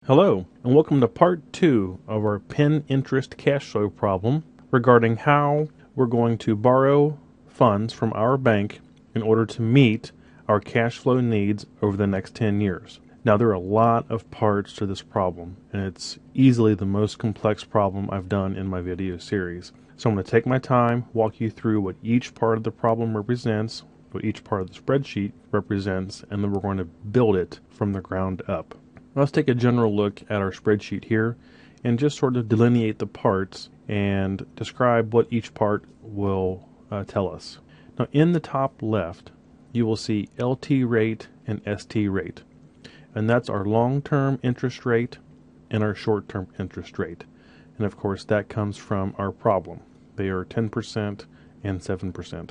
Hello, and welcome to part 2 of our Penn Interest cash flow problem regarding how we're going to borrow funds from our bank in order to meet our cash flow needs over the next 10 years. Now, there are a lot of parts to this problem, and it's easily the most complex problem I've done in my video series. So I'm going to take my time, walk you through what each part of the problem represents, what each part of the spreadsheet represents, and then we're going to build it from the ground up. Let's take a general look at our spreadsheet here and just sort of delineate the parts and describe what each part will tell us. Now, in the top left, you will see LT rate and ST rate, and that's our long-term interest rate and our short-term interest rate. And of course, that comes from our problem. They are 10% and 7%.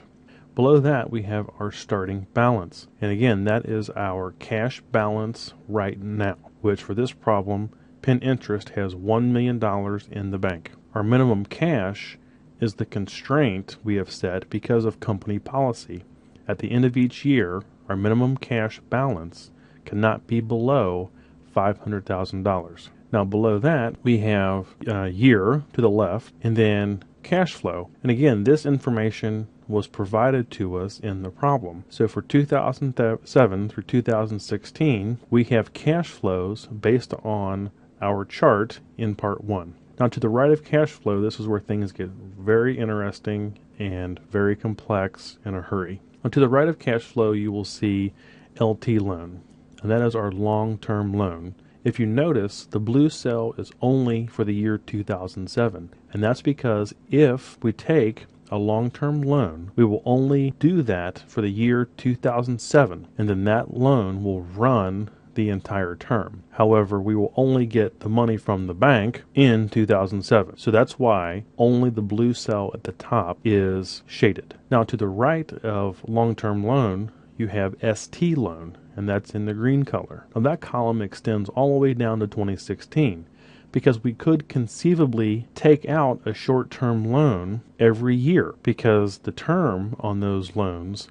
Below that, we have our starting balance. And again, that is our cash balance right now, which for this problem, Penn Interest has $1 million in the bank. Our minimum cash is the constraint we have set because of company policy. At the end of each year, our minimum cash balance cannot be below $500,000. Now below that, we have year to the left, and then cash flow. And again, this information was provided to us in the problem. So for 2007 through 2016, we have cash flows based on our chart in part 1. Now to the right of cash flow, this is where things get very interesting and very complex in a hurry. Now to the right of cash flow, you will see LT loan, and that is our long-term loan. If you notice, the blue cell is only for the year 2007, and that's because if we take a long-term loan, we will only do that for the year 2007, and then that loan will run the entire term. However, we will only get the money from the bank in 2007. So that's why only the blue cell at the top is shaded. Now to the right of long-term loan, you have ST loan, and that's in the green color. Now that column extends all the way down to 2016. Because we could conceivably take out a short-term loan every year because the term on those loans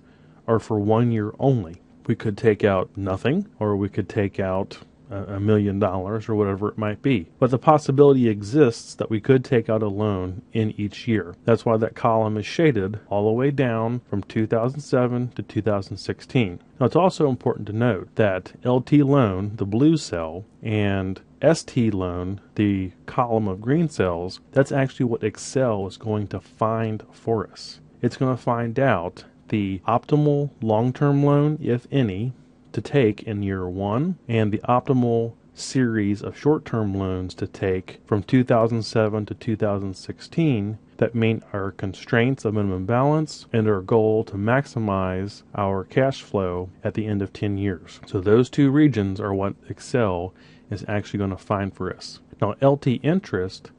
are for 1 year only. We could take out nothing, or we could take out $1 million or whatever it might be. But the possibility exists that we could take out a loan in each year. That's why that column is shaded all the way down from 2007 to 2016. Now it's also important to note that LT loan, the blue cell, and ST loan, the column of green cells, that's actually what Excel is going to find for us. It's going to find out the optimal long-term loan, if any, to take in year 1, and the optimal series of short-term loans to take from 2007 to 2016 that meet our constraints of minimum balance and our goal to maximize our cash flow at the end of 10 years. So those two regions are what Excel is actually going to find for us. Now, LT interest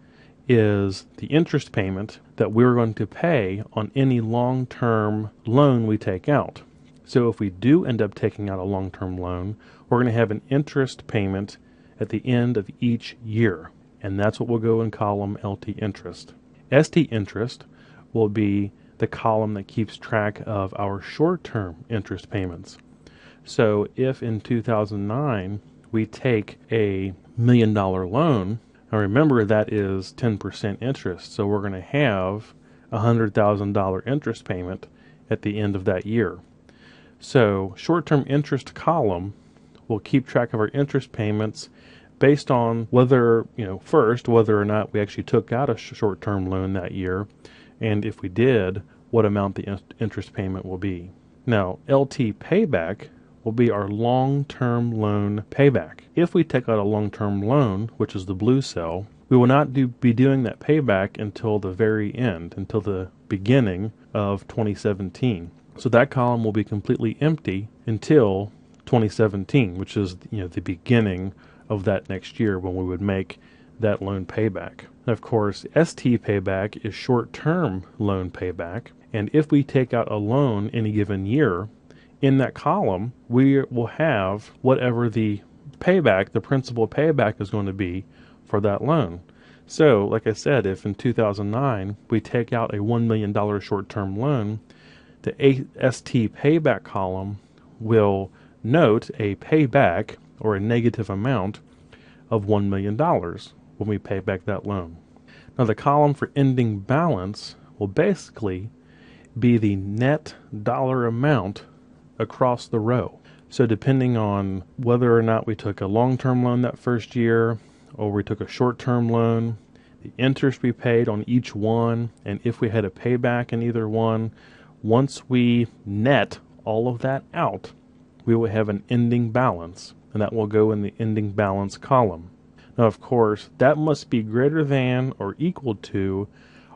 is the interest payment that we're going to pay on any long-term loan we take out. So if we do end up taking out a long-term loan, we're going to have an interest payment at the end of each year, and that's what will go in column LT interest. ST interest will be the column that keeps track of our short-term interest payments. So if in 2009 we take a $1 million loan, now remember that is 10% interest, so we're going to have a $100,000 interest payment at the end of that year. So short-term interest column will keep track of our interest payments based on whether, first, whether or not we actually took out a short-term loan that year, and if we did, what amount the interest payment will be. Now, LT payback will be our long-term loan payback. If we take out a long-term loan, which is the blue cell, we will not be doing that payback until the very end, until the beginning of 2017. So that column will be completely empty until 2017, which is the beginning of that next year when we would make that loan payback. And of course, ST payback is short-term loan payback, and if we take out a loan any given year, in that column we will have whatever the payback, the principal payback, is going to be for that loan. So, like I said, if in 2009 we take out a $1 million short-term loan, the ST payback column will note a payback or a negative amount of $1 million when we pay back that loan. Now the column for ending balance will basically be the net dollar amount across the row. So depending on whether or not we took a long-term loan that first year or we took a short-term loan, the interest we paid on each one, and if we had a payback in either one, once we net all of that out, we will have an ending balance, and that will go in the ending balance column. Now, of course, that must be greater than or equal to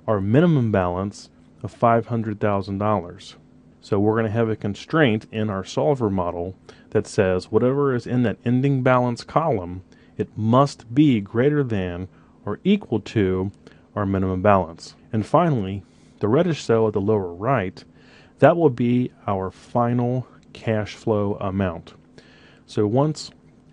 our minimum balance of $500,000. So we're going to have a constraint in our solver model that says whatever is in that ending balance column, it must be greater than or equal to our minimum balance. And finally, the reddish cell at the lower right, that will be our final cash flow amount. So once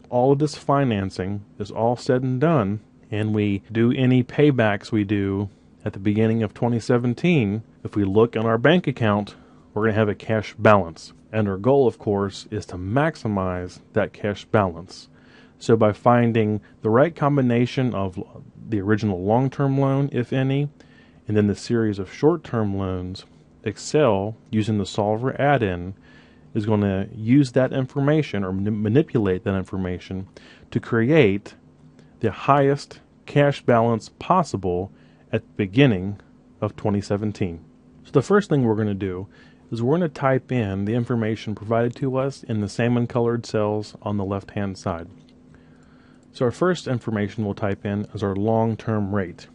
all of this financing is all said and done, and we do any paybacks we do at the beginning of 2017, if we look on our bank account, we're going to have a cash balance. And our goal, of course, is to maximize that cash balance. So by finding the right combination of the original long-term loan, if any, and then the series of short-term loans, Excel, using the solver add-in, is going to use that information or manipulate that information to create the highest cash balance possible at the beginning of 2017. So the first thing we're going to do is we're going to type in the information provided to us in the salmon colored cells on the left hand side. So our first information we'll type in is our long-term rate.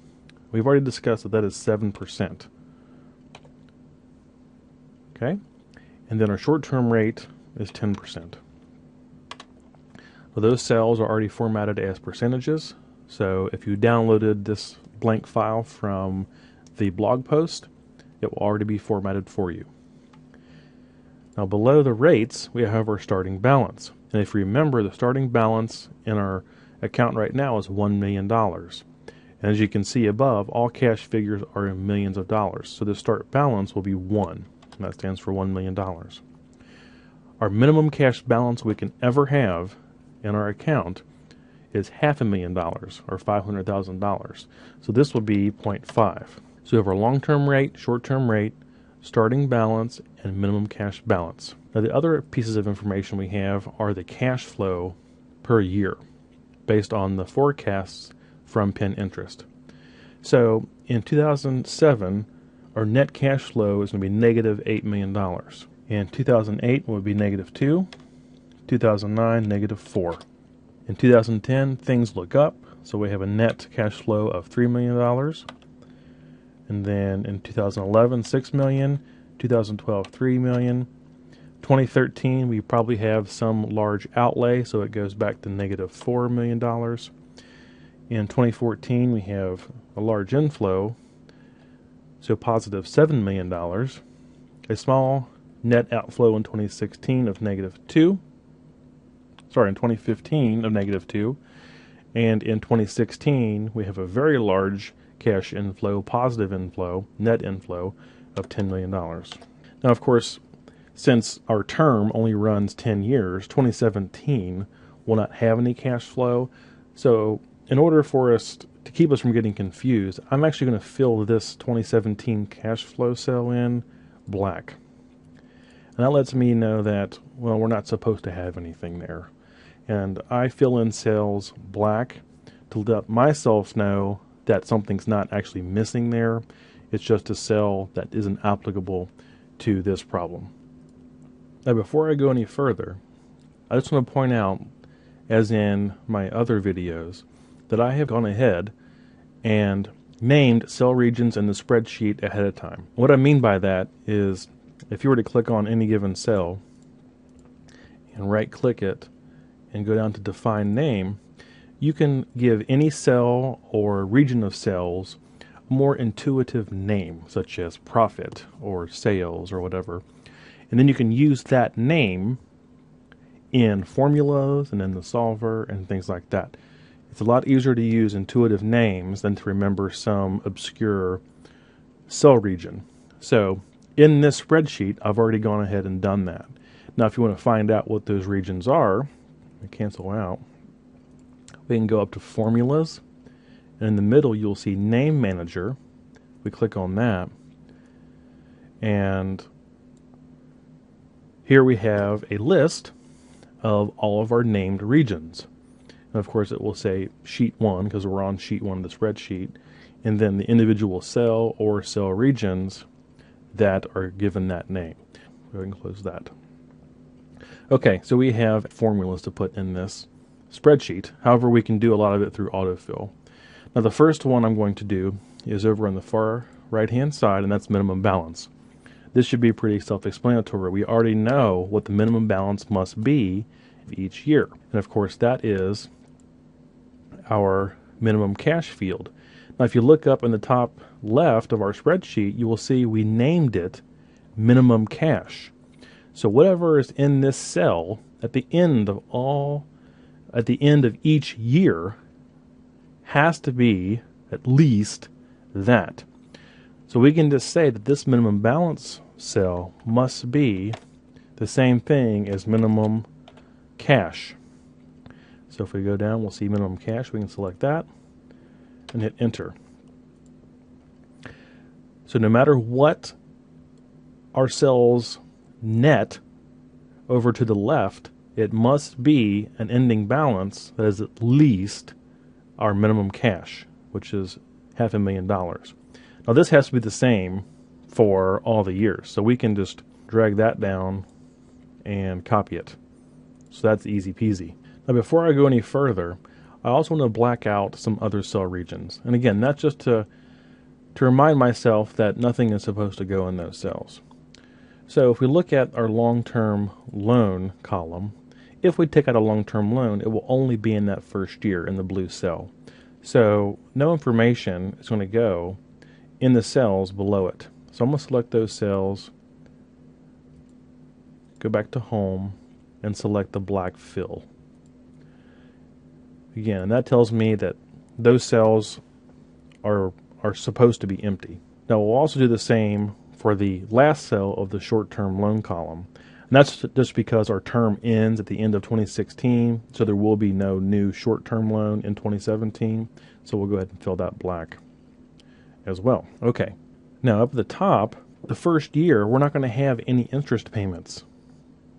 We've already discussed that that is 7%. Okay? And then our short-term rate is 10%. Well, those cells are already formatted as percentages. So if you downloaded this blank file from the blog post, it will already be formatted for you. Now below the rates, we have our starting balance. And if you remember, the starting balance in our account right now is $1 million. And as you can see above, all cash figures are in millions of dollars. So the start balance will be 1. And that stands for $1 million. Our minimum cash balance we can ever have in our account is $500,000 or $500,000. So this will be 0.5. So we have our long-term rate, short-term rate, starting balance, and minimum cash balance. Now the other pieces of information we have are the cash flow per year based on the forecasts from Penn Interest. So in 2007, our net cash flow is going to be negative $8 million. In 2008, it would be negative 2. 2009, negative 4. In 2010, things look up, so we have a net cash flow of $3 million. And then in 2011, $6 million. 2012, $3 million. 2013, we probably have some large outlay, so it goes back to negative $4 million. In 2014, we have a large inflow, so positive $7 million. A small net outflow in 2016 of negative 2. Sorry, in 2015 of negative 2. And in 2016, we have a very large cash inflow, positive inflow, net inflow of $10 million. Now, of course, since our term only runs 10 years, 2017 will not have any cash flow. So in order for us to keep us from getting confused, I'm actually going to fill this 2017 cash flow cell in black. And that lets me know that, well, we're not supposed to have anything there. And I fill in cells black to let myself know that something's not actually missing there. It's just a cell that isn't applicable to this problem. Now, before I go any further, I just want to point out, as in my other videos, that I have gone ahead and named cell regions in the spreadsheet ahead of time. What I mean by that is, if you were to click on any given cell and right-click it and go down to Define Name, you can give any cell or region of cells a more intuitive name, such as profit or sales or whatever. And then you can use that name in formulas and in the solver and things like that. It's a lot easier to use intuitive names than to remember some obscure cell region. So in this spreadsheet, I've already gone ahead and done that. Now, if you want to find out what those regions are, cancel out. We can go up to Formulas, and in the middle you'll see Name Manager. We click on that, and here we have a list of all of our named regions. And of course it will say Sheet 1 because we're on Sheet 1 of the spreadsheet, and then the individual cell or cell regions that are given that name. Go ahead and close that. Okay, so we have formulas to put in this spreadsheet. However, we can do a lot of it through autofill. Now the first one I'm going to do is over on the far right hand side, and that's minimum balance. This should be pretty self-explanatory. We already know what the minimum balance must be each year. And of course that is our minimum cash field. Now if you look up in the top left of our spreadsheet, you will see we named it minimum cash. So whatever is in this cell at the end of each year has to be at least that. So we can just say that this minimum balance cell must be the same thing as minimum cash. So if we go down, we'll see minimum cash. We can select that and hit enter. So no matter what our cells net over to the left, it must be an ending balance that is at least our minimum cash, which is $500,000. Now this has to be the same for all the years, so we can just drag that down and copy it. So that's easy peasy. Now before I go any further, I also want to black out some other cell regions. And again, that's just to remind myself that nothing is supposed to go in those cells. So if we look at our long-term loan column, if we take out a long-term loan, it will only be in that first year in the blue cell. So no information is going to go in the cells below it. So I'm going to select those cells, go back to Home, and select the black fill. Again, that tells me that those cells are supposed to be empty. Now we'll also do the same for the last cell of the short-term loan column. And that's just because our term ends at the end of 2016, so there will be no new short-term loan in 2017. So we'll go ahead and fill that black as well. Okay, now up at the top, the first year, we're not going to have any interest payments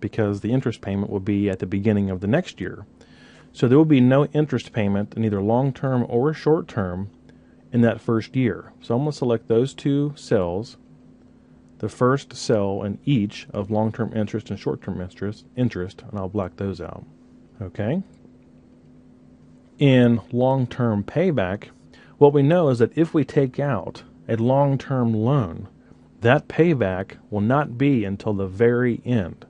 because the interest payment will be at the beginning of the next year. So there will be no interest payment in either long-term or short-term in that first year. So I'm going to select those two cells, the first cell in each of long-term interest and short-term interest, and I'll black those out. Okay. In long-term payback, what we know is that if we take out a long-term loan, that payback will not be until the very end.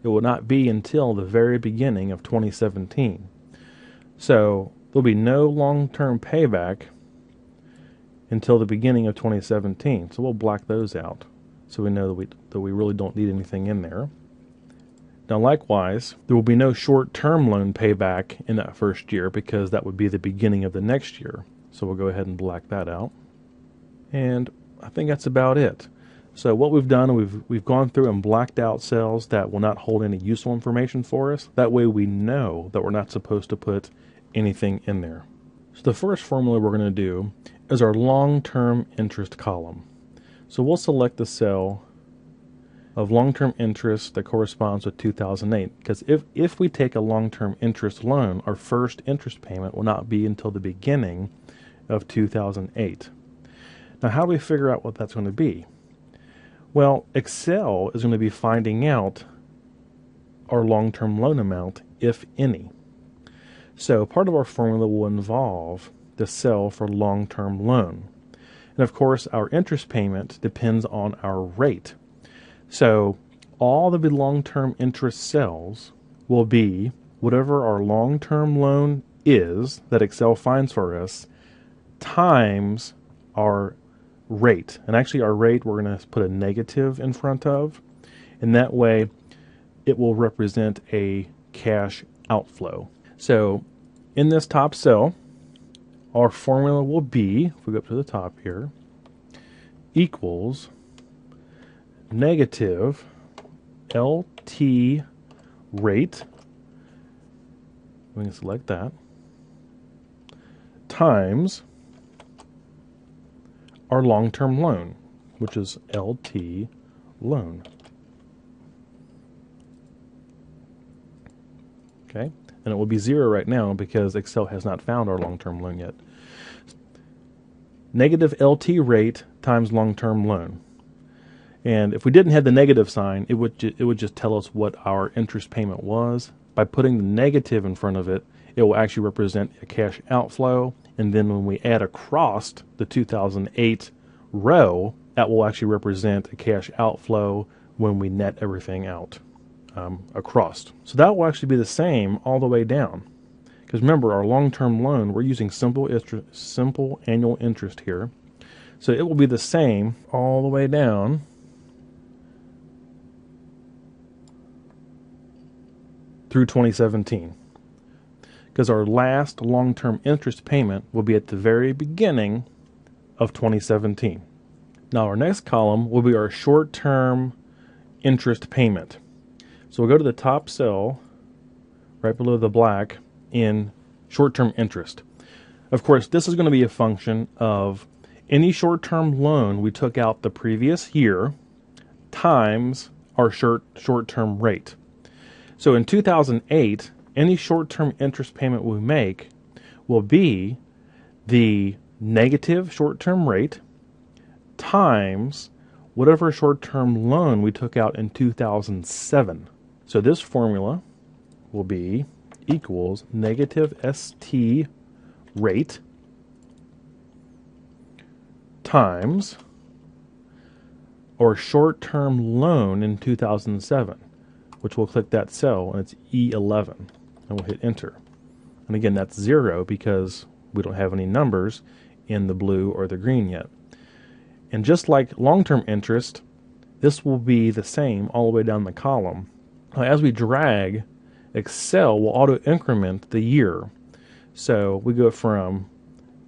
It will not be until the very beginning of 2017. So there'll be no long-term payback until the beginning of 2017. So we'll black those out so we know that we really don't need anything in there. Now likewise, there will be no short-term loan payback in that first year because that would be the beginning of the next year. So we'll go ahead and black that out. And I think that's about it. So what we've done, we've gone through and blacked out cells that will not hold any useful information for us. That way we know that we're not supposed to put anything in there. So the first formula we're going to do is our long-term interest column. So we'll select the cell of long-term interest that corresponds with 2008, because if we take a long-term interest loan, our first interest payment will not be until the beginning of 2008. Now how do we figure out what that's going to be? Well, Excel is going to be finding out our long-term loan amount, if any. So part of our formula will involve the cell for long-term loan. And of course, our interest payment depends on our rate. So all of the long-term interest cells will be whatever our long-term loan is that Excel finds for us times our rate. And actually our rate we're going to put a negative in front of, and that way it will represent a cash outflow. So in this top cell, our formula will be, if we go up to the top here, equals negative LT rate. We can select that. times our long-term loan, which is LT loan. Okay, and it will be 0 right now because Excel has not found our long-term loan yet. Negative LT rate times long-term loan. And if we didn't have the negative sign, it would just tell us what our interest payment was. By putting the negative in front of it, it will actually represent a cash outflow. And then when we add across the 2008 row, that will actually represent a cash outflow when we net everything out across. So that will actually be the same all the way down. Because remember, our long-term loan, we're using simple annual interest here. So it will be the same all the way down through 2017. Because our last long-term interest payment will be at the very beginning of 2017. Now our next column will be our short-term interest payment. So we'll go to the top cell, right below the black, in short-term interest. Of course, this is going to be a function of any short-term loan we took out the previous year times our short-term rate. So in 2008, any short-term interest payment we make will be the negative short-term rate times whatever short-term loan we took out in 2007. So this formula will be equals negative ST rate times our short-term loan in 2007, which we'll click that cell, and it's E11, and we'll hit enter. And again, that's 0 because we don't have any numbers in the blue or the green yet. And just like long-term interest, this will be the same all the way down the column. As we drag, Excel will auto-increment the year. So we go from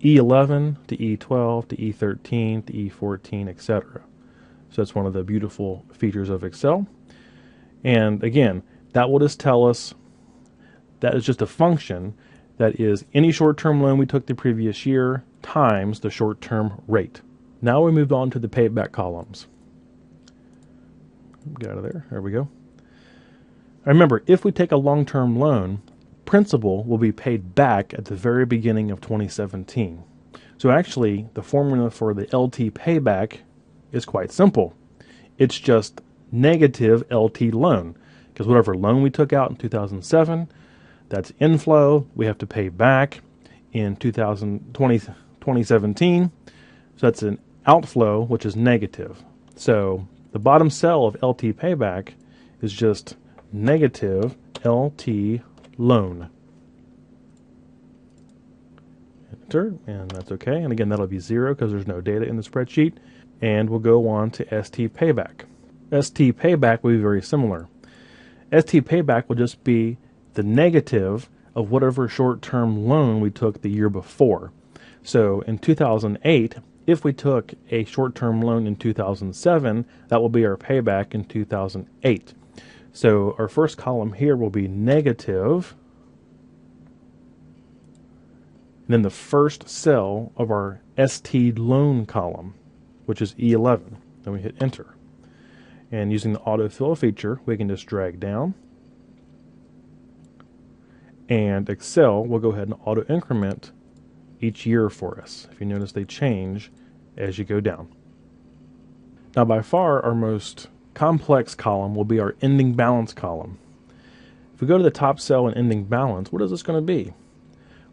E11 to E12 to E13 to E14, etc. So that's one of the beautiful features of Excel. And again, that will just tell us that is just a function that is any short-term loan we took the previous year times the short-term rate. Now we moved on to the payback columns. Get out of there. There we go. Remember, if we take a long-term loan, principal will be paid back at the very beginning of 2017. So actually, the formula for the LT payback is quite simple. It's just negative LT loan, because whatever loan we took out in 2007, that's inflow, we have to pay back in 2017. So that's an outflow, which is negative. So the bottom cell of LT payback is just negative LT loan. Enter, and that's okay. And again, that'll be 0 because there's no data in the spreadsheet. And we'll go on to ST payback. ST payback will be very similar. ST payback will just be the negative of whatever short-term loan we took the year before. So in 2008, if we took a short-term loan in 2007, that will be our payback in 2008. So our first column here will be negative. And then the first cell of our ST loan column, which is E11. Then we hit enter. And using the autofill feature, we can just drag down. And Excel will go ahead and auto increment each year for us. If you notice, they change as you go down. Now by far our most complex column will be our ending balance column. If we go to the top cell in ending balance, what is this going to be?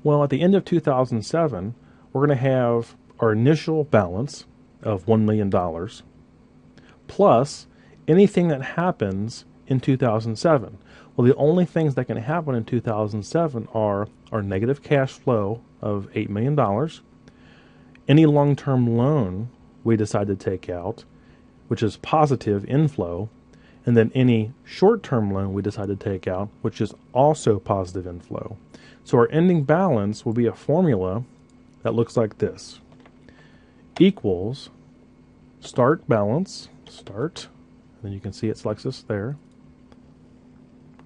Well, at the end of 2007, we're going to have our initial balance of $1 million plus anything that happens in 2007. Well, the only things that can happen in 2007 are our negative cash flow of $8 million, any long-term loan we decide to take out, which is positive inflow, and then any short-term loan we decide to take out, which is also positive inflow. So our ending balance will be a formula that looks like this. Equals start balance, start, and then you can see it selects this there,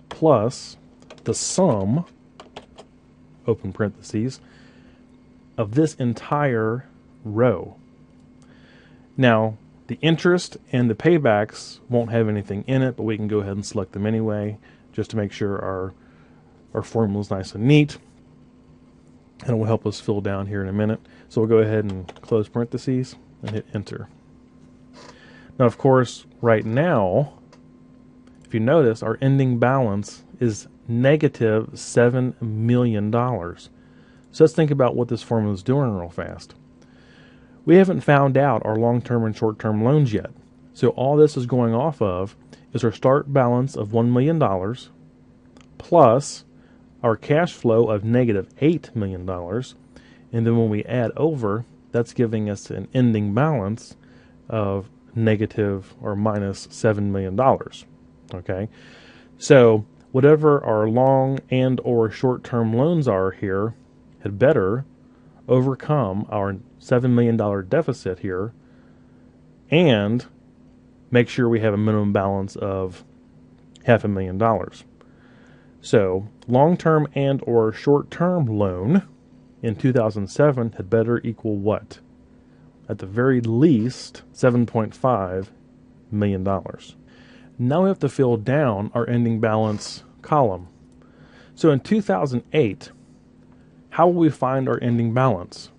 plus the sum, open parentheses, of this entire row. Now, the interest and the paybacks won't have anything in it, but we can go ahead and select them anyway, just to make sure our formula is nice and neat. And it will help us fill down here in a minute. So we'll go ahead and close parentheses and hit enter. Now, of course, right now, if you notice, our ending balance is negative $7 million. So let's think about what this formula is doing real fast. We haven't found out our long-term and short-term loans yet. So all this is going off of is our start balance of $1 million plus our cash flow of negative $8 million. And then when we add over, that's giving us an ending balance of negative or minus $7 million. Okay? So whatever our long and or short-term loans are here had better overcome our $7 million deficit here and make sure we have a minimum balance of $500,000. So long-term and or short-term loan in 2007 had better equal what? At the very least, $7.5 million. Now we have to fill down our ending balance column. So in 2008, how will we find our ending balance?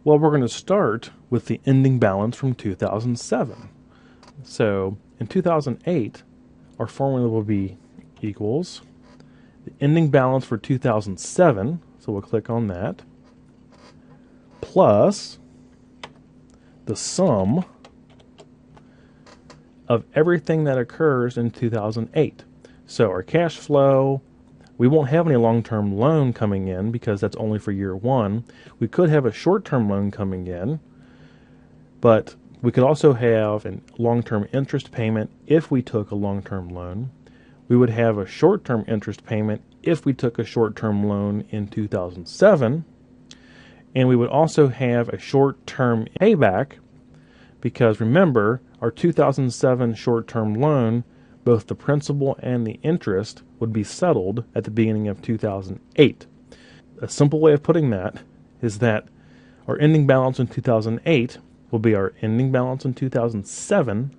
Well, we're going to start with the ending balance from 2007. So in 2008, our formula will be equals the ending balance for 2007, so we'll click on that, plus the sum of everything that occurs in 2008. So our cash flow, we won't have any long-term loan coming in because that's only for year one. We could have a short-term loan coming in, but we could also have a long-term interest payment if we took a long-term loan. We would have a short-term interest payment if we took a short-term loan in 2007. And we would also have a short-term payback because remember, our 2007 short-term loan, both the principal and the interest would be settled at the beginning of 2008. A simple way of putting that is that our ending balance in 2008 will be our ending balance in 2007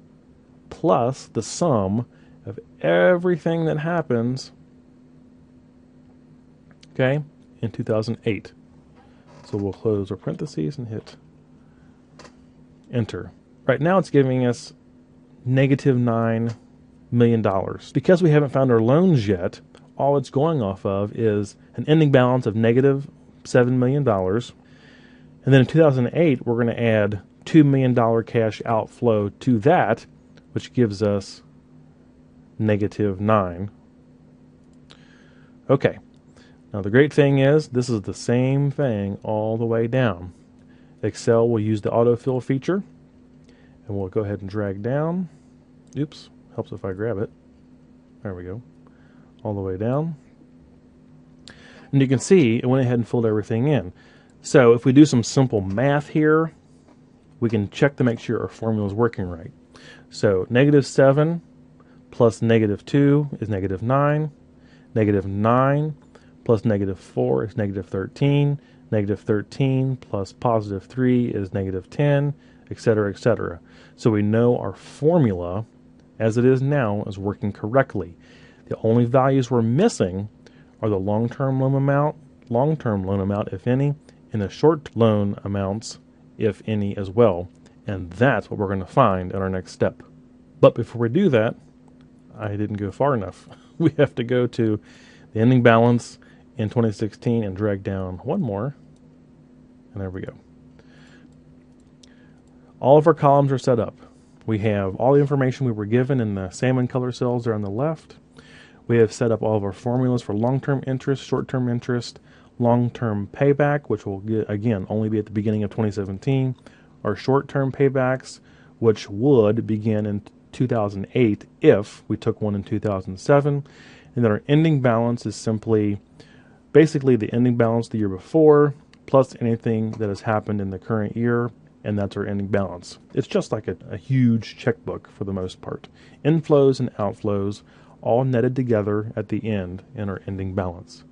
plus the sum of everything that happens, okay, in 2008. So we'll close our parentheses and hit enter. Right now it's giving us negative $9 million. Because we haven't found our loans yet, all it's going off of is an ending balance of negative $7 million. And then in 2008, we're going to add $2 million cash outflow to that, which gives us negative 9. Okay. Now the great thing is, this is the same thing all the way down. Excel will use the autofill feature, and we'll go ahead and drag down. Oops, helps if I grab it. There we go. All the way down. And you can see it went ahead and filled everything in. So if we do some simple math here, we can check to make sure our formula is working right. So negative 7 plus negative 2 is negative 9. Negative 9 plus negative 4 is negative 13. Negative 13 plus positive 3 is negative 10, etc., etc. So we know our formula, as it is now, is working correctly. The only values we're missing are the long-term loan amount, if any, and the short loan amounts, if any, as well. And that's what we're going to find in our next step. But before we do that, I didn't go far enough. We have to go to the ending balance in 2016 and drag down one more. And there we go. All of our columns are set up. We have all the information we were given in the salmon color cells there on the left. We have set up all of our formulas for long-term interest, short-term interest, long-term payback, which will, again, only be at the beginning of 2017. Our short-term paybacks, which would begin in 2008 if we took one in 2007. And then our ending balance is simply basically the ending balance the year before plus anything that has happened in the current year, and that's our ending balance. It's just like a huge checkbook for the most part. Inflows and outflows all netted together at the end in our ending balance.